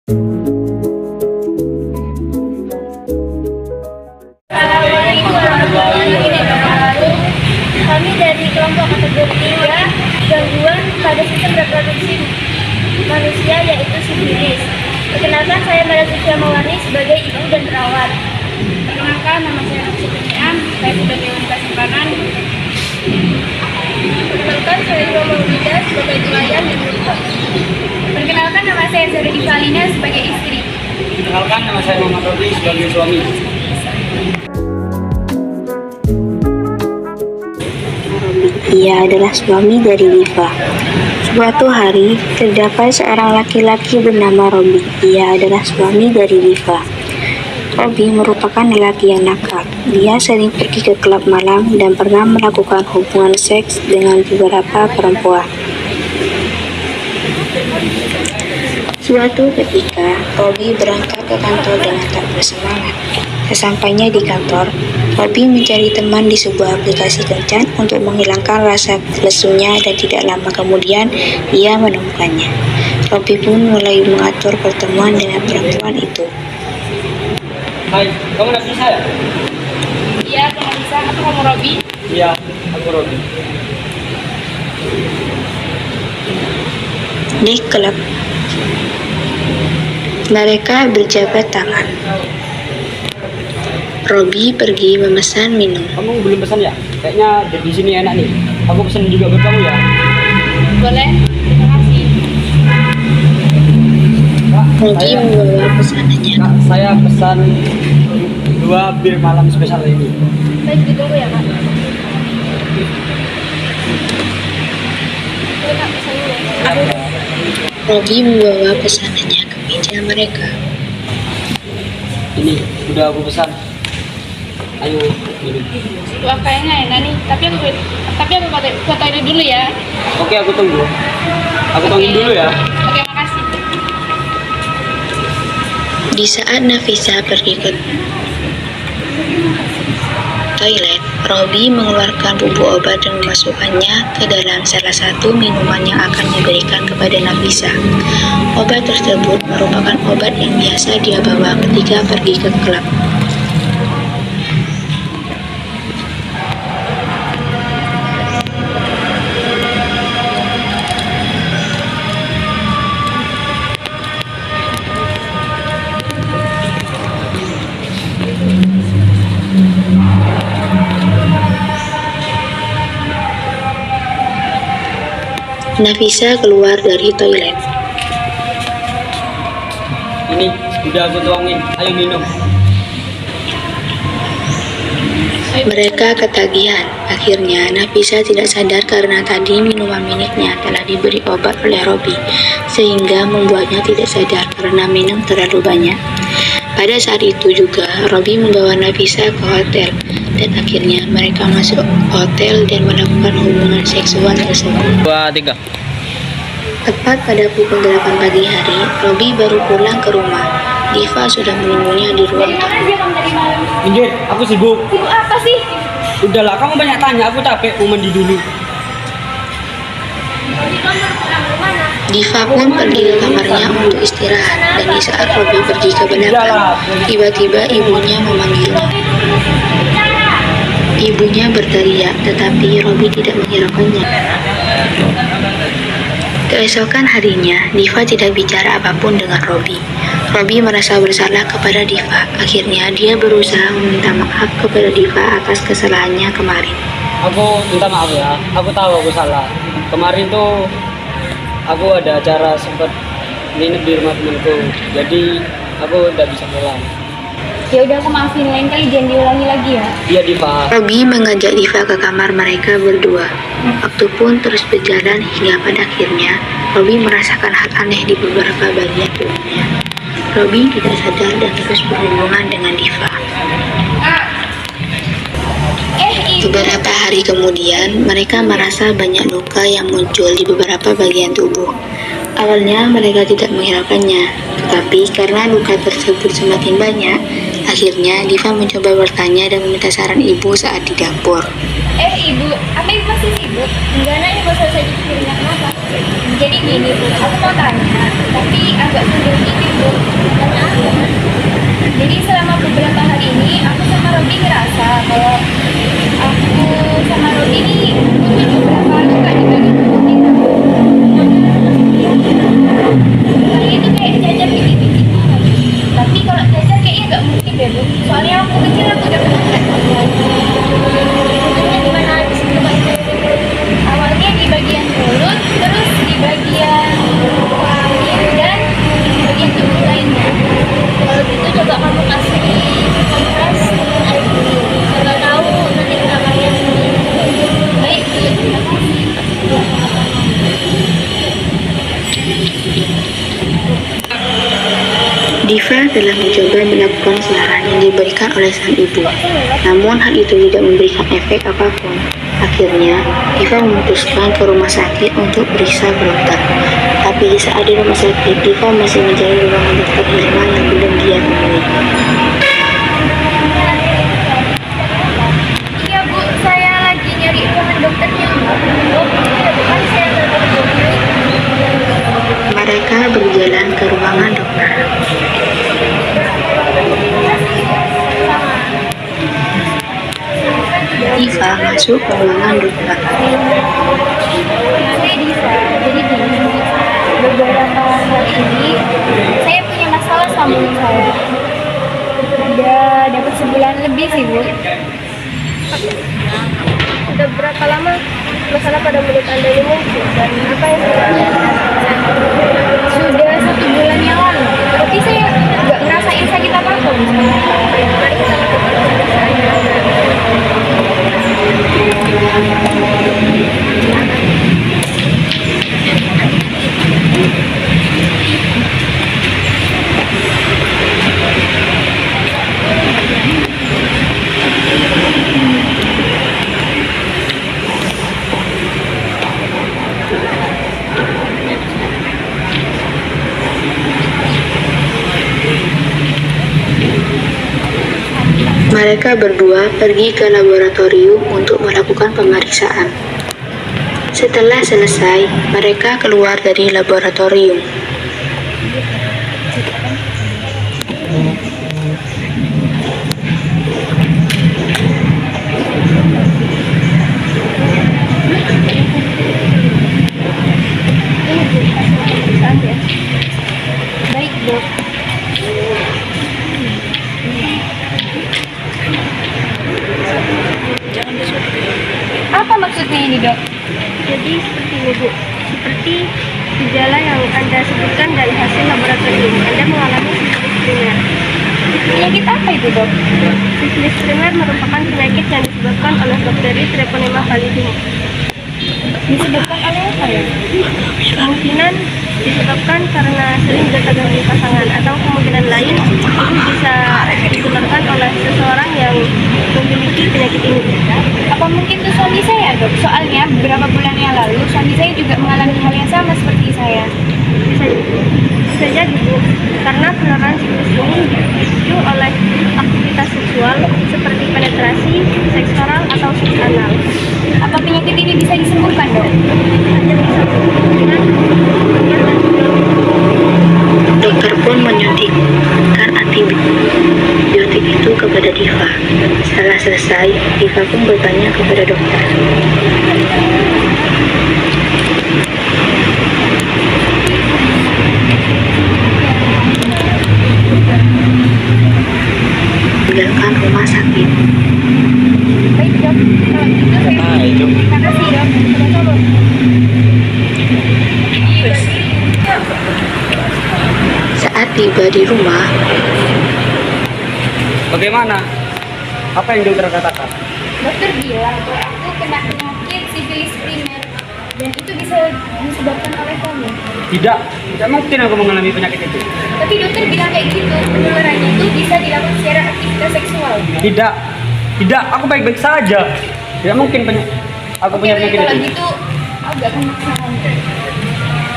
Assalamualaikum warahmatullahi wabarakatuh. Kami dari kelompok kategori 3, gangguan pada sistem reproduksi manusia yaitu sifilis. Perkenalkan, saya Mbak Sucia Mawani sebagai ibu dan perawat. Perkenalkan, nama saya Rosi Kurnian, saya sebagai wanita simpanan. Perkenalkan, saya Iwa Maulida sebagai pelayan dan dokter. Perkenalkan, nama saya Zara Ivalina sebagai istri. Perkenalkan, nama saya Muhammad Robi sebagai suami. Ia adalah suami dari Diva. Suatu hari, terdapat seorang laki-laki bernama Robi. Ia adalah suami dari Diva. Robi merupakan lelaki yang nakal. Dia sering pergi ke klub malam dan pernah melakukan hubungan seks dengan beberapa perempuan. Suatu ketika, Robi berangkat ke kantor dengan tak bersemangat. Sesampainya di kantor, Robi mencari teman di sebuah aplikasi kencan untuk menghilangkan rasa lesunya dan tidak lama kemudian ia menemukannya. Robi pun mulai mengatur pertemuan dengan perempuan itu. Hai, kamu lagi saya? Iya, kamu bisa. Apa kamu Robi? Iya, aku Robi. Di klub, mereka berjabat tangan. Robi pergi memesan minum. Kamu belum pesan ya? Kayaknya di sini enak nih. Aku pesan juga buat kamu ya. Boleh, terima kasih. Robi membawa pesanannya. Kak, saya pesan 2 bir malam spesial ini. Baik, ditunggu ya, Kak. Boleh, Kak, pesan dulu ya. Robi membawa pesanannya ke meja mereka. Ini udah aku pesan. Ayo minum. Wah, kayaknya enak nih. Tapi aku ke toilet dulu ya. Oke, aku tunggu. Aku tungguin Oke. dulu ya. Oke, makasih. Di saat Nafisa pergi ke toilet, Robi mengeluarkan bubuk obat dan memasukkannya ke dalam salah satu minuman yang akan diberikan kepada Nafisa. Obat tersebut merupakan obat yang biasa dia bawa ketika pergi ke klub. Nafisa keluar dari toilet. Ini udah aku tuangin. Ayo minum. Mereka ketagihan. Akhirnya, Nafisa tidak sadar karena tadi minuman miliknya telah diberi obat oleh Robi, sehingga membuatnya tidak sadar karena minum terlalu banyak. Pada saat itu juga, Robi membawa Nafisa ke hotel, dan akhirnya mereka masuk hotel dan melakukan hubungan seksual tersebut. 2, 3. Tepat pada pukul 8 pagi hari, Robi baru pulang ke rumah. Diva sudah menunggunya di ruang tamu. Mana aja kamu tadi malam? Minggir, aku sibuk. Sibuk apa sih? Udahlah, kamu banyak tanya. Aku capek, mau mandi dulu. Diva pun pergi ke kamarnya untuk istirahat, dan di saat Robi pergi ke belakang, tiba-tiba ibunya memanggilnya. Ibunya berteriak, tetapi Robi tidak menghiraukannya. Keesokan harinya, Diva tidak bicara apapun dengan Robi. Robi merasa bersalah kepada Diva. Akhirnya, dia berusaha meminta maaf kepada Diva atas kesalahannya kemarin. Aku minta maaf ya. Aku tahu aku salah. Kemarin tuh aku ada acara sempat nginep di rumah temanku. Jadi aku udah bisa pulang. Ya udah, aku maafin, lain kali jangan diulangi lagi ya. Iya Diva. Robi mengajak Diva ke kamar mereka berdua. Waktu pun terus berjalan hingga pada akhirnya Robi merasakan hal aneh di beberapa bagian tubuhnya. Robi tidak sadar dan terus berhubungan dengan Diva. Beberapa hari kemudian, mereka merasa banyak luka yang muncul di beberapa bagian tubuh. Awalnya mereka tidak menghiraukannya, tetapi karena luka tersebut semakin banyak, akhirnya Diva mencoba bertanya dan meminta saran ibu saat di dapur. Ibu, apa ibu masih sibuk? Enggak, nak, ibu selesai pikirannya kenapa? Jadi gini, Bu, aku mau tanya, tapi agak sulit ini, Bu. Diva telah mencoba melakukan saran yang diberikan oleh sang ibu, namun hal itu tidak memberikan efek apapun. Akhirnya, Diva memutuskan ke rumah sakit untuk periksa ke dokter. Tapi saat di rumah sakit, Diva masih mencari ruangan dokter Irma yang belum dia temui. Iya Bu, saya lagi nyari ruangan dokternya. Oh, iya bukan saya nggak temui. Mereka berjalan ke ruangan dokter. Diva masuk ke ruangan dokter. Saya Diva, jadi gini, beberapa hari ini saya punya masalah sama mulut saya. Udah dapat sebulan lebih sih Bu. Udah berapa lama masalah pada mulut Anda ini muncul dan apa yang sebenarnya? Sudah 1 bulan yang lalu, tapi saya nggak ngerasain sakit apapun. Mari kita lakukan pemeriksaan. Mereka berdua pergi ke laboratorium untuk melakukan pemeriksaan. Setelah selesai, mereka keluar dari laboratorium. Baik Dok. Apa maksudnya ini Dok? Jadi seperti ini Bu, seperti gejala yang Anda sebutkan dari hasil laboratorium, Anda mengalami sifilis primer. Penyakit apa itu Dok? Sifilis primer merupakan penyakit yang disebabkan oleh bakteri Treponema pallidum. Disebabkan oleh apa ya? Kemungkinan disebabkan karena sering gonta-ganti pasangan, atau kemungkinan lain itu bisa ditularkan oleh seseorang yang memiliki penyakit ini. Apa mungkin itu suami saya, Dok? Soalnya beberapa bulan yang lalu suami saya juga mengalami hal yang sama seperti saya. Bisa jadi Bu, karena penularan sifilis ini dipicu oleh aktivitas seksual seperti penetrasi, seks oral, atau seks anal. Apa penyakit ini bisa disembuhkan, Dok? Anda bisa kemungkinan Dokter pun menyuntikkan antibiotik itu kepada Diva. Setelah selesai, Diva pun bertanya kepada dokter. Tinggalkan rumah sakit. baik Dok. Kalau gitu saya terima kasih Dok. Sama-sama. Saat tiba di rumah, Bagaimana? Apa yang dokter katakan? Dokter bilang kalau aku kena penyakit sifilis primer dan itu bisa disebabkan oleh kamu. Tidak mungkin aku mengalami penyakit itu. Tapi dokter bilang kayak gitu, penularannya itu bisa dilakukan secara aktivitas seksual. Tidak, aku baik-baik saja. Tidak mungkin aku punya penyakit Kalau itu. gitu, aku gak akan maksa kamu.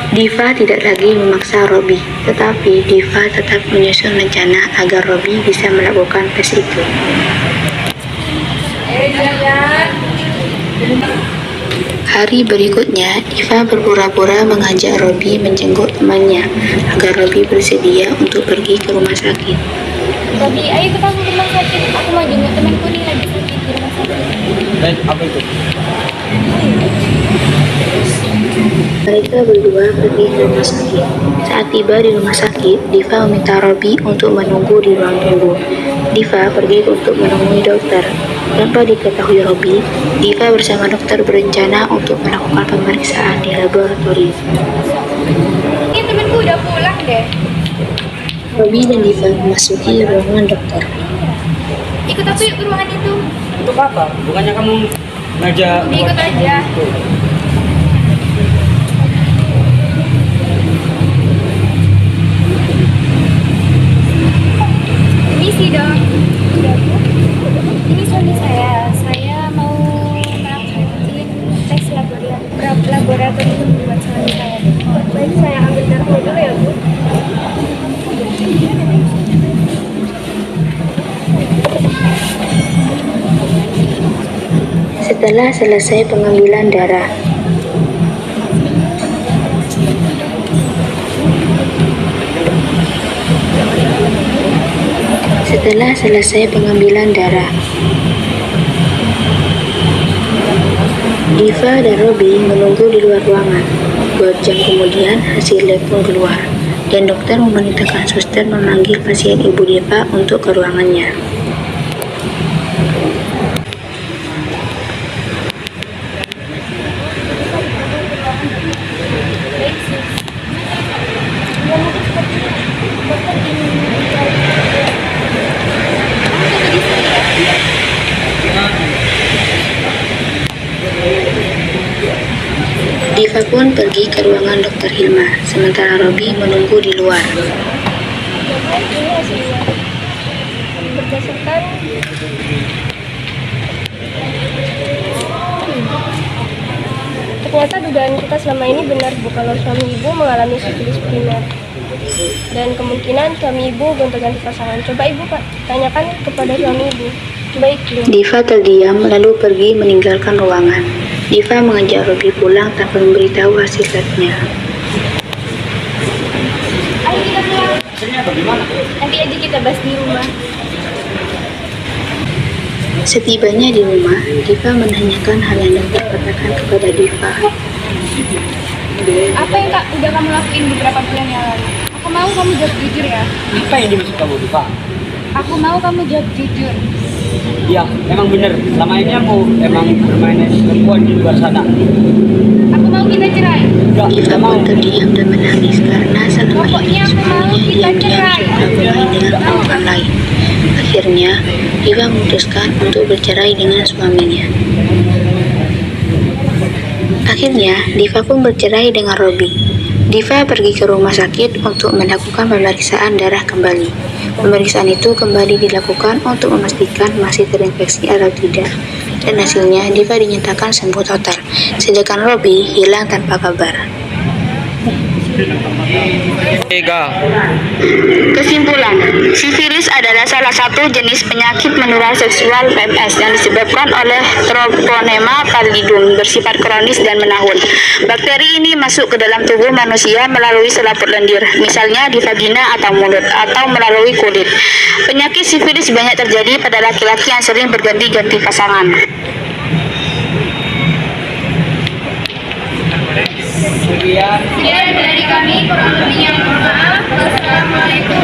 Diva tidak lagi memaksa Robby, tetapi Diva tetap menyusun rencana agar Robby bisa melakukan tes itu. Hari berikutnya, Diva berpura-pura mengajak Robby menjenguk temannya agar Robby bersedia untuk pergi ke rumah sakit. Tapi ayo kita ke rumah sakit. Aku mau jenguk temanku nih lagi sakit di rumah sakit. Baik, apa itu? Mereka berdua pergi ke rumah sakit. Saat tiba di rumah sakit, Diva meminta Robby untuk menunggu di ruang tunggu. Diva pergi untuk menemui dokter. Tanpa diketahui Robby, Diva bersama dokter berencana untuk melakukan pemeriksaan di laboratorium. Ini temanku udah pulang deh. Robby dan Diva memasuki ruangan dokter. Ikut aku yuk ke ruangan itu. Untuk apa? Bukannya kamu ngajak? Udah ikut aja. Setelah selesai pengambilan darah, Diva dan Robby menunggu di luar ruangan. 2 jam kemudian hasil lab pun keluar, dan dokter memerintahkan suster memanggil pasien Ibu Diva untuk ke ruangannya. Diva pun pergi ke ruangan Dr. Hilma, sementara Robby menunggu di luar. Ini hasilnya. Berdasarkan ternyata dugaan kita selama ini benar, Bu, kalau suami ibu mengalami sifilis primer. Dan kemungkinan suami ibu gonta-ganti pasangan. Coba ibu tanyakan kepada suami ibu. Baik, Bu. Diva terdiam lalu pergi meninggalkan ruangan. Diva mengajak Robby pulang tanpa memberitahu hasil labnya. Ayo kita pulang. Hasilnya bagaimana? Nanti aja kita bahas di rumah. Setibanya di rumah, Diva menanyakan hal yang dokter katakan kepada Diva. Apa yang udah kamu lakuin beberapa bulan yang lalu? Aku mau kamu jawab jujur ya. Apa yang dimaksud kamu, Diva? Aku mau kamu jawab jujur. Iya, memang benar. Selama ini aku emang bermain perempuan di luar sana. Aku mau kita cerai. Enggak, Diva tidak mau. pun terdiam dan menangis karena selama Pokoknya ini aku mau suaminya kita diam-diam cerai. sudah bermain dengan perempuan lain. Akhirnya, Diva memutuskan untuk bercerai dengan suaminya. Akhirnya, Diva pun bercerai dengan Robby. Diva pergi ke rumah sakit untuk melakukan pemeriksaan darah kembali. Pemeriksaan itu kembali dilakukan untuk memastikan masih terinfeksi atau tidak. Dan hasilnya, Diva dinyatakan sembuh total, sedangkan Robby hilang tanpa kabar. Kesimpulan, sifilis adalah salah satu jenis penyakit menular seksual PMS yang disebabkan oleh Treponema pallidum bersifat kronis dan menahun. Bakteri ini masuk ke dalam tubuh manusia melalui selaput lendir, misalnya di vagina atau mulut, atau melalui kulit. Penyakit sifilis banyak terjadi pada laki-laki yang sering berganti-ganti pasangan. Sekian. Sekian dari kami, kurang lebihnya mohon maaf. Wassalamualaikum